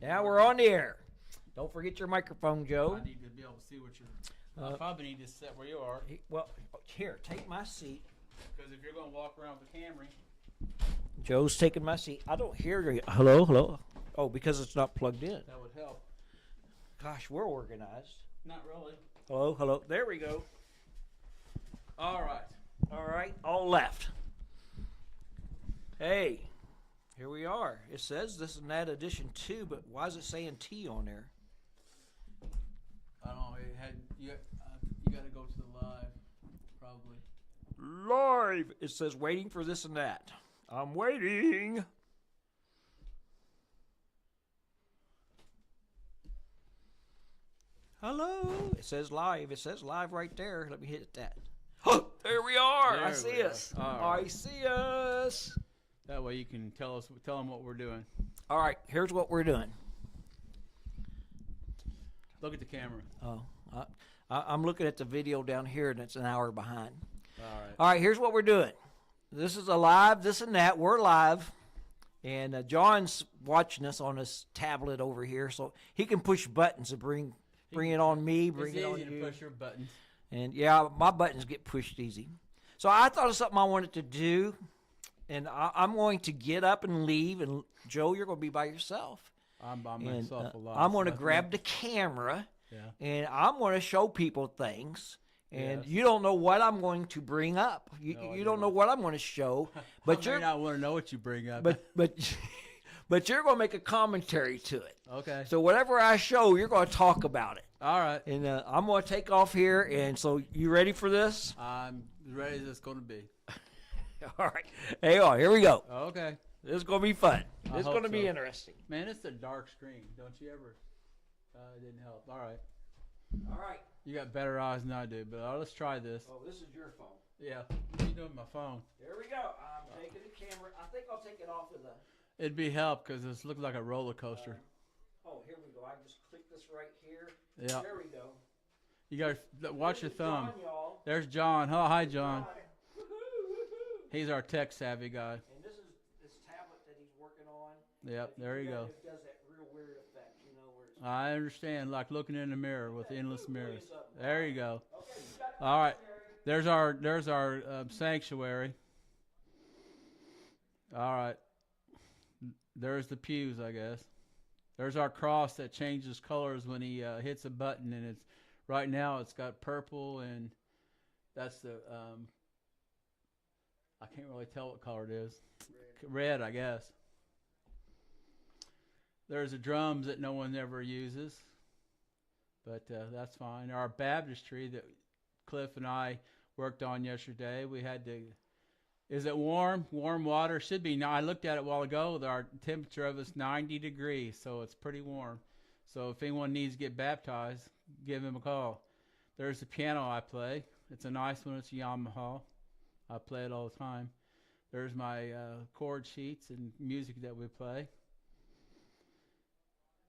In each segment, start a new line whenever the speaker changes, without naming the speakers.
Now we're on the air. Don't forget your microphone, Joe.
I need to be able to see what you're. I probably need to sit where you are.
Well, here, take my seat.
Because if you're going to walk around with the Camry.
Joe's taking my seat. I don't hear you. Hello, hello. Oh, because it's not plugged in.
That would help.
Gosh, we're organized.
Not really.
Hello, hello. There we go.
All right.
All right, all left. Hey, here we are. It says this and that edition 2, but why is it saying T on there?
I don't know. You got to go to the live, probably.
Live. It says waiting for this and that. I'm waiting. Hello. It says live. It says live right there. Let me hit that. Oh, there we are.
There
I see us.
Right.
I see us.
That way you can tell them what we're doing.
All right. Here's what we're doing.
Look at the camera.
Oh, I'm looking at the video down here, and it's an hour behind.
All right.
All right, here's what we're doing. This is a live, this and that. We're live. And John's watching us on his tablet over here, so he can push buttons to bring it on me, bring it on you.
It's easy to push your buttons.
And, yeah, my buttons get pushed easy. So I thought of something I wanted to do, and I'm going to get up and leave. And, Joe, you're going to be by yourself.
I'm by myself a lot.
I'm going to grab the camera, and I'm going to show people things. And you don't know what I'm going to bring up. You don't know what I'm going to show. But
I may not want to know what you bring up.
But you're going to make a commentary to it.
Okay.
So whatever I show, you're going to talk about it.
All right.
And I'm going to take off here. And so you ready for this?
I'm ready as it's going to be.
All right. Hey, here we go.
Okay.
This is going to be fun. This is going to be interesting.
Man, it's a dark screen. Don't you ever? It didn't help. All right.
All right.
You got better eyes than I do, but let's try this.
Oh, this is your phone.
Yeah. What are you doing with my phone?
There we go. I'm taking the camera. I think I'll take it off of the...
It'd be help because this looks like a roller coaster.
Here we go. I just click this right here.
Yeah.
There we go.
You got to watch your thumb.
John, y'all.
There's John. Oh, hi, John.
Woohoo, woohoo.
He's our tech savvy guy.
And this is this tablet that he's working on.
Yep, there you go.
It does that real weird effect, where it's...
I understand, like looking in the mirror with endless mirrors. There you go.
Okay, you got the
All right,
commentary.
there's our sanctuary. All right, there's the pews, I guess. There's our cross that changes colors when he hits a button, and it's right now it's got purple, and that's the I can't really tell what color it is. Red, I guess. There's the drums that no one ever uses, but that's fine. Our baptistry that Cliff and I worked on yesterday, we had to... Is it warm? Warm water should be. Now I looked at it a while ago. Our temperature of it's 90 degrees, so it's pretty warm. So if anyone needs to get baptized, give him a call. There's the piano I play. It's a nice one. It's a Yamaha. I play it all the time. There's my chord sheets and music that we play.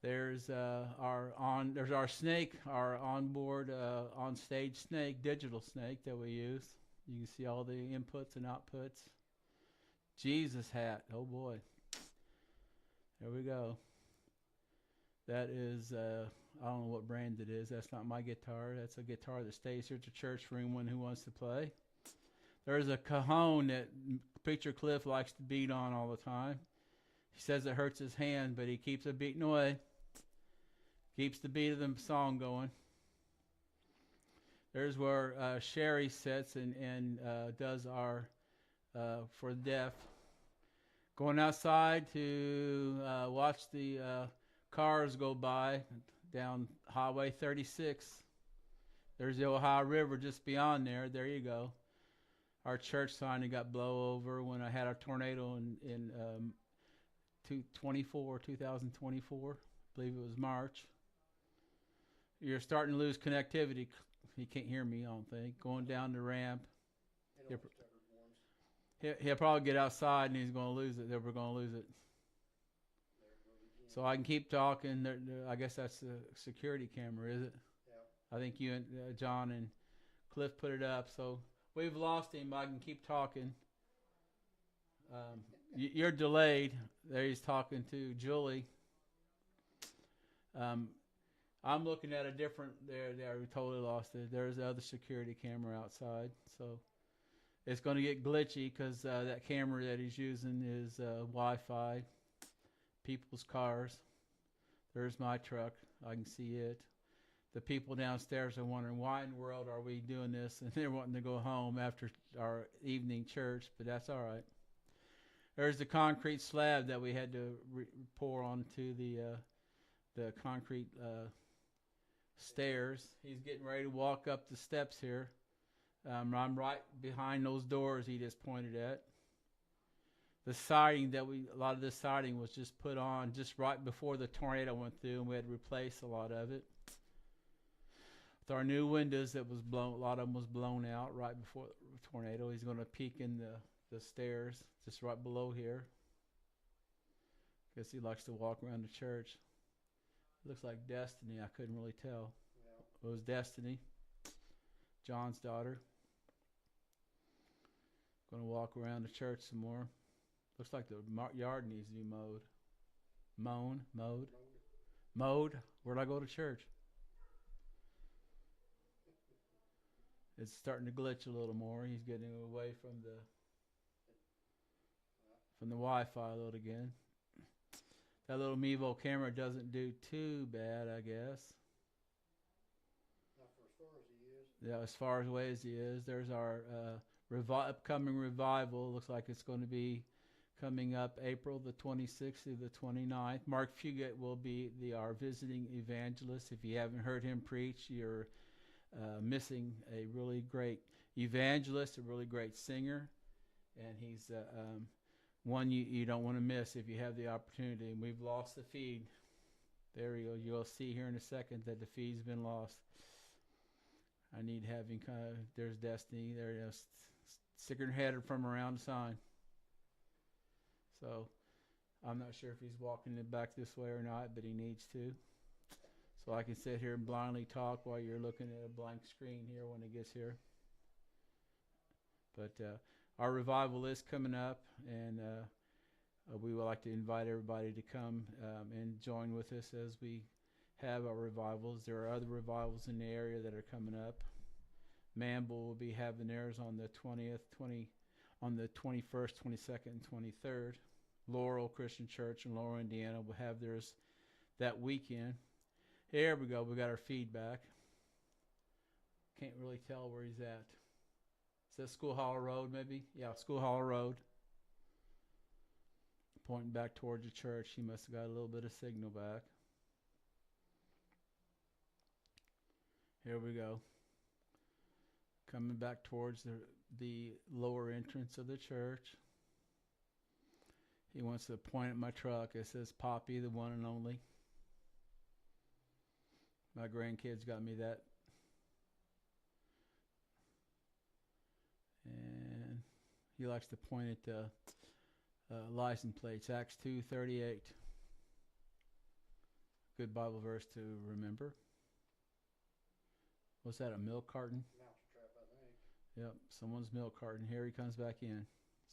There's there's our snake, our onboard on stage snake, digital snake that we use. You can see all the inputs and outputs. Jesus hat. Oh, boy. There we go. That is, I don't know what brand it is. That's not my guitar. That's a guitar that stays here at the church for anyone who wants to play. There's a cajon that Preacher likes to beat on all the time. He says it hurts his hand, but he keeps it beating away. Keeps the beat of the song going. There's where Sherry sits and does our for the deaf. Going outside to watch the cars go by down Highway 36. There's the Ohio River just beyond there. There you go. Our church sign that got blown over when I had a tornado in 2024. I believe it was March. You're starting to lose connectivity. He can't hear me, I don't think. Going down the ramp. He'll probably get outside and he's going to lose it. We're going to lose it. So I can keep talking. I guess that's the security camera, is it? Yeah. I think you and John and Cliff put it up. So we've lost him. I can keep talking. You're delayed. There he's talking to Julie. Um, I'm looking at a different. There, we totally lost it. There's the other security camera outside, so it's going to get glitchy because that camera that he's using is Wi-Fi. People's cars. There's my truck. I can see it. The people downstairs are wondering why in the world are we doing this, and they're wanting to go home after our evening church, but that's all right. There's the concrete slab that we had to pour onto the concrete stairs. He's getting ready to walk up the steps here. I'm right behind those doors he just pointed at. The siding a lot of this siding was just put on just right before the tornado went through, and we had to replace a lot of it. With our new windows, that was blown, a lot of them was blown out right before the tornado. He's going to peek in the stairs just right below here. Guess he likes to walk around the church. Looks like Destiny. I couldn't really tell. Yeah. It was Destiny, John's daughter. Going to walk around the church some more. Looks like the yard needs to be mowed. Mowed. Where'd I go to church? It's starting to glitch a little more. He's getting away from the Wi-Fi a little again. That little Mevo camera doesn't do too bad, I guess.
Not for as far as he is.
Yeah, as far away as he is. There's our upcoming revival. Looks like it's going to be coming up April the 26th through the 29th. Mark Fugate will be our visiting evangelist. If you haven't heard him preach, you're missing a really great evangelist, a really great singer, and he's one you don't want to miss if you have the opportunity. And we've lost the feed. There we go. You'll see here in a second that the feed's been lost. I need having there's Destiny. There it is. Sticking her head from around the sign. So I'm not sure if he's walking it back this way or not, but he needs to. So I can sit here and blindly talk while you're looking at a blank screen here when it gets here. But our revival is coming up, and we would like to invite everybody to come and join with us as we have our revivals. There are other revivals in the area that are coming up. Manville will be having theirs on the 21st, 22nd, and 23rd. Laurel Christian Church in Laurel, Indiana will have theirs that weekend. Here we go. We got our feedback. Can't really tell where he's at. Is that School Hall Road, maybe? Yeah, School Hall Road. Pointing back towards the church. He must have got a little bit of signal back. Here we go. Coming back towards the lower entrance of the church. He wants to point at my truck. It says Poppy, the one and only. My grandkids got me that. And he likes to point at the license plates. Acts 2:38. Good Bible verse to remember. What's that, a milk carton?
Mouse trap, I think.
Yep, someone's milk carton. Here he comes back in.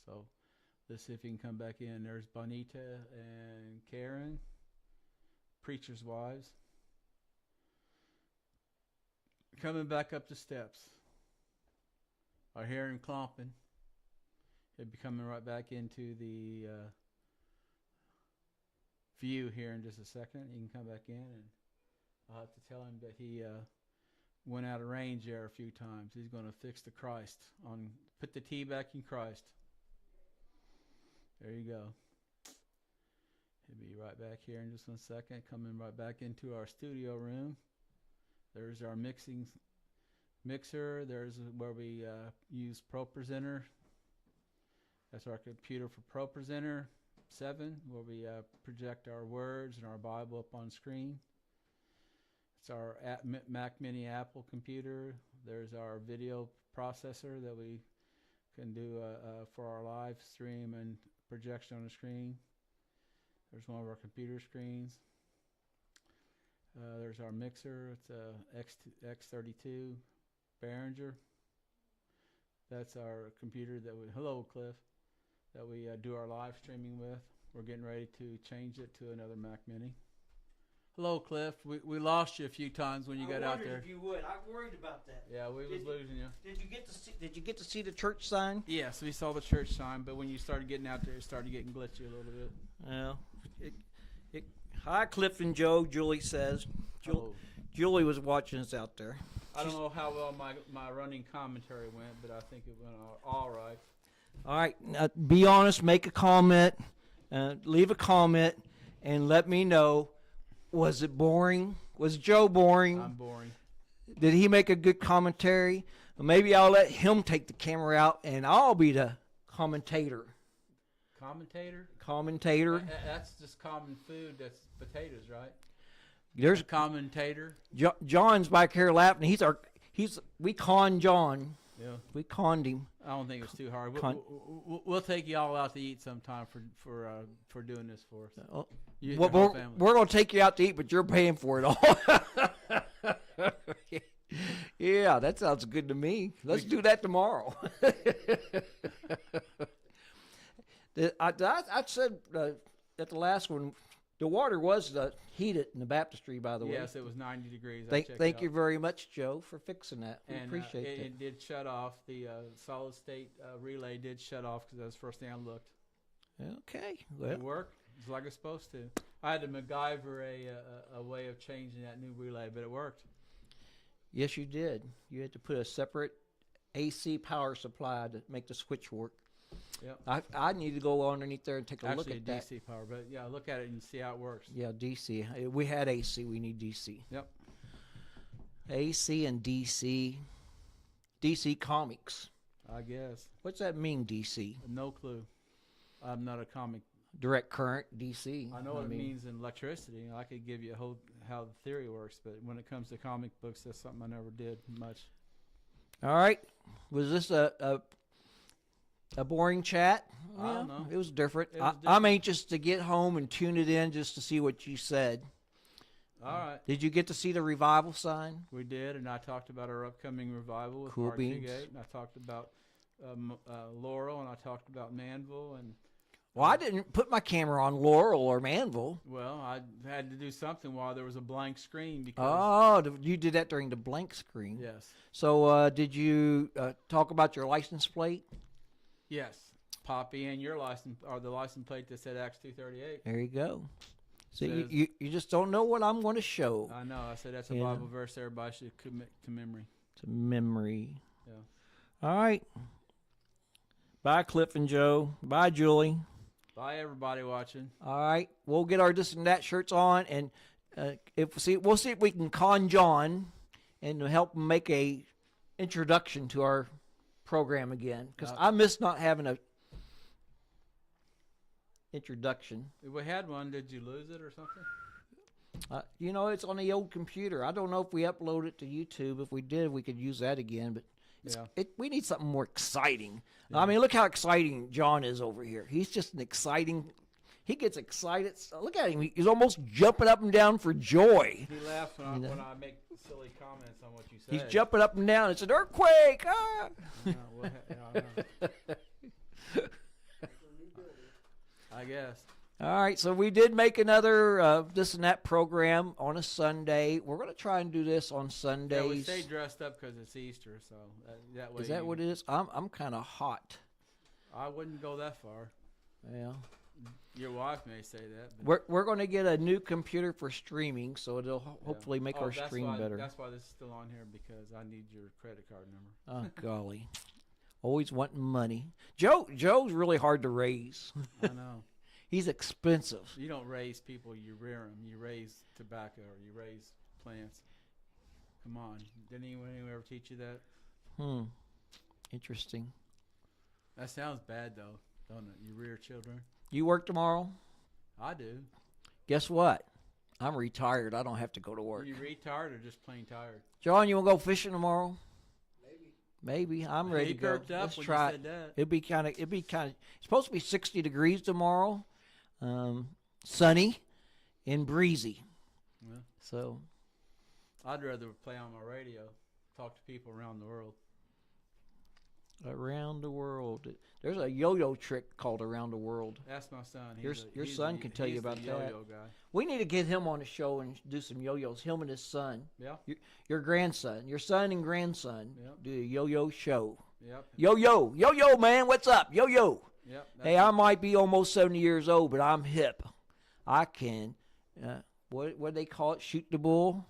So let's see if he can come back in. There's Bonita and Karen, preacher's wives. Coming back up the steps. I hear him clomping. He'll be coming right back into the view here in just a second. He can come back in, and I'll have to tell him that he went out of range there a few times. He's going to fix the Christ put the T back in Christ. There you go. He'll be right back here in just 1 second. Coming right back into our studio room. There's our mixer. There's where we use ProPresenter. That's our computer for ProPresenter 7, where we project our words and our Bible up on screen. It's our Mac Mini Apple computer. There's our video processor that we can do for our live stream and projection on the screen. There's one of our computer screens. There's our mixer. It's a X32 Behringer. That's our computer hello Cliff, that we do our live streaming with. We're getting ready to change it to another Mac Mini. Hello, Cliff. We lost you a few times when you got out there.
If you would, I'm worried about that.
Yeah, we was losing you.
Did you get to see the church sign?
Yes, we saw the church sign, but when you started getting out there, it started getting glitchy a little bit.
Well, hi, Cliff and Joe. Julie says.
Oh.
Julie was watching us out there.
I don't know how well my running commentary went, but I think it went all right.
All right, now, be honest. Make a comment. Leave a comment, and let me know. Was it boring? Was Joe boring?
I'm boring.
Did he make a good commentary? Well, maybe I'll let him take the camera out, and I'll be the commentator. Commentator.
That's just common food. That's potatoes, right?
There's
a commentator.
John's back here laughing. We conned John.
Yeah.
We conned him.
I don't think it's too hard. We'll take you all out to eat sometime for doing this for us.
We're going to take you out to eat, but you're paying for it all. Yeah, that sounds good to me. Let's do that tomorrow. I said at the last one, the water was heated in the baptistry, by the way.
Yes, it was 90 degrees.
Thank you very much, Joe, for fixing that. We appreciate it.
It did shut off. The solid state relay did shut off because that was the first thing I looked.
Okay. Well,
it worked. It's like it's supposed to. I had to MacGyver a way of changing that new relay, but it worked.
Yes, you did. You had to put a separate AC power supply to make the switch work. Yep. I need to go underneath there and take a look at that.
DC power, but yeah, look at it and see how it works.
Yeah, DC. We had AC. We need DC.
Yep.
AC and DC. DC Comics.
I guess.
What's that mean, DC?
No clue. I'm not a comic.
Direct current, DC.
I know what it means in electricity. I could give you how the theory works, but when it comes to comic books, that's something I never did much.
All right. Was this a boring chat?
I don't know.
It was different. I'm anxious to get home and tune it in just to see what you said.
All right.
Did you get to see the revival sign?
We did, and I talked about our upcoming revival with
Cool
Mark
beans.
Fugate, and I talked about Laurel, and I talked about Manville, and
well, I didn't put my camera on Laurel or Manville.
well, I had to do something while there was a blank screen because
You did that during the blank screen.
yes,
So did you talk about your license plate?
yes, Poppy, and your license or the license plate that said Acts 2:38.
There you go. So
Says-
you just don't know what I'm going to show.
I know. I said that's a
Yeah.
Bible verse everybody should commit to memory.
To memory.
Yeah.
All right. Bye, Cliff and Joe. Bye, Julie.
Bye, everybody watching.
All right. We'll get our this and that shirts on, and we'll see if we can con John and help him make a introduction to our program again, because I miss not having a introduction.
If we had one, did you lose it or something?
It's on the old computer. I don't know if we upload it to YouTube. If we did, we could use that again. But we need something more exciting. Yeah. I mean, look how exciting John is over here. He's just an exciting. He gets excited. Look at him. He's almost jumping up and down for joy.
He laughs when I make silly comments on what you say.
He's jumping up and down. It's an earthquake. Ah!
I guess.
All right, so we did make another this and that program on a Sunday. We're going to try and do this on Sundays.
Yeah, we stay dressed up because it's Easter, so that way.
Is that what it is? I'm kind of hot.
I wouldn't go that far.
Yeah.
Your wife may say that. But
we're going to get a new computer for streaming, so it'll hopefully make our stream better.
That's why this is still on here, because I need your credit card number.
Oh golly, always wanting money. Joe's really hard to raise.
I know.
He's expensive.
You don't raise people, you rear them. You raise tobacco or you raise plants. Come on. Didn't anyone ever teach you that?
Interesting.
That sounds bad, though, don't it? You rear children.
You work tomorrow?
I do.
Guess what? I'm retired. I don't have to go to work.
Are you retired or just plain tired?
John, you want to go fishing tomorrow? Maybe. I'm ready to go.
Let's
try it. It'd be kind of. It's supposed to be 60 degrees tomorrow. Sunny and breezy.
Yeah.
So
I'd rather play on my radio, talk to people around the world.
Around the world. There's a yo-yo trick called Around the World.
That's my son.
Your son can tell you about
the
that.
yo-yo guy.
We need to get him on the show and do some yo-yos. Him and his son.
Yeah.
Your grandson. Your son and grandson
Yep.
do a yo-yo show.
Yep.
Yo-yo. Yo-yo, man. What's up? Yo-yo.
Yep.
Hey, I might be almost 70 years old, but I'm hip. I can, what do they call it? Shoot the bull?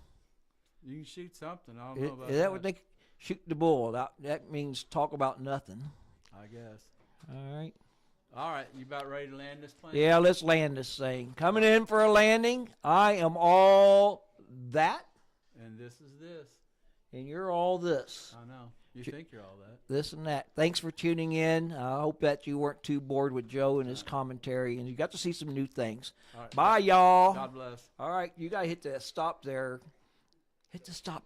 You can shoot something. I don't know about
Is that what they shoot the bull? That means talk about nothing.
I guess.
All right.
All right. You about ready to land this plane?
Yeah, let's land this thing. Coming in for a landing. I am all that,
And this is this.
and you're all this.
I know. You think you're all that.
This and that. Thanks for tuning in. I hope that you weren't too bored with Joe and his commentary, and you got to see some new things.
All right.
Bye, y'all.
God bless.
All right, you got to hit the stop there. Hit the stop.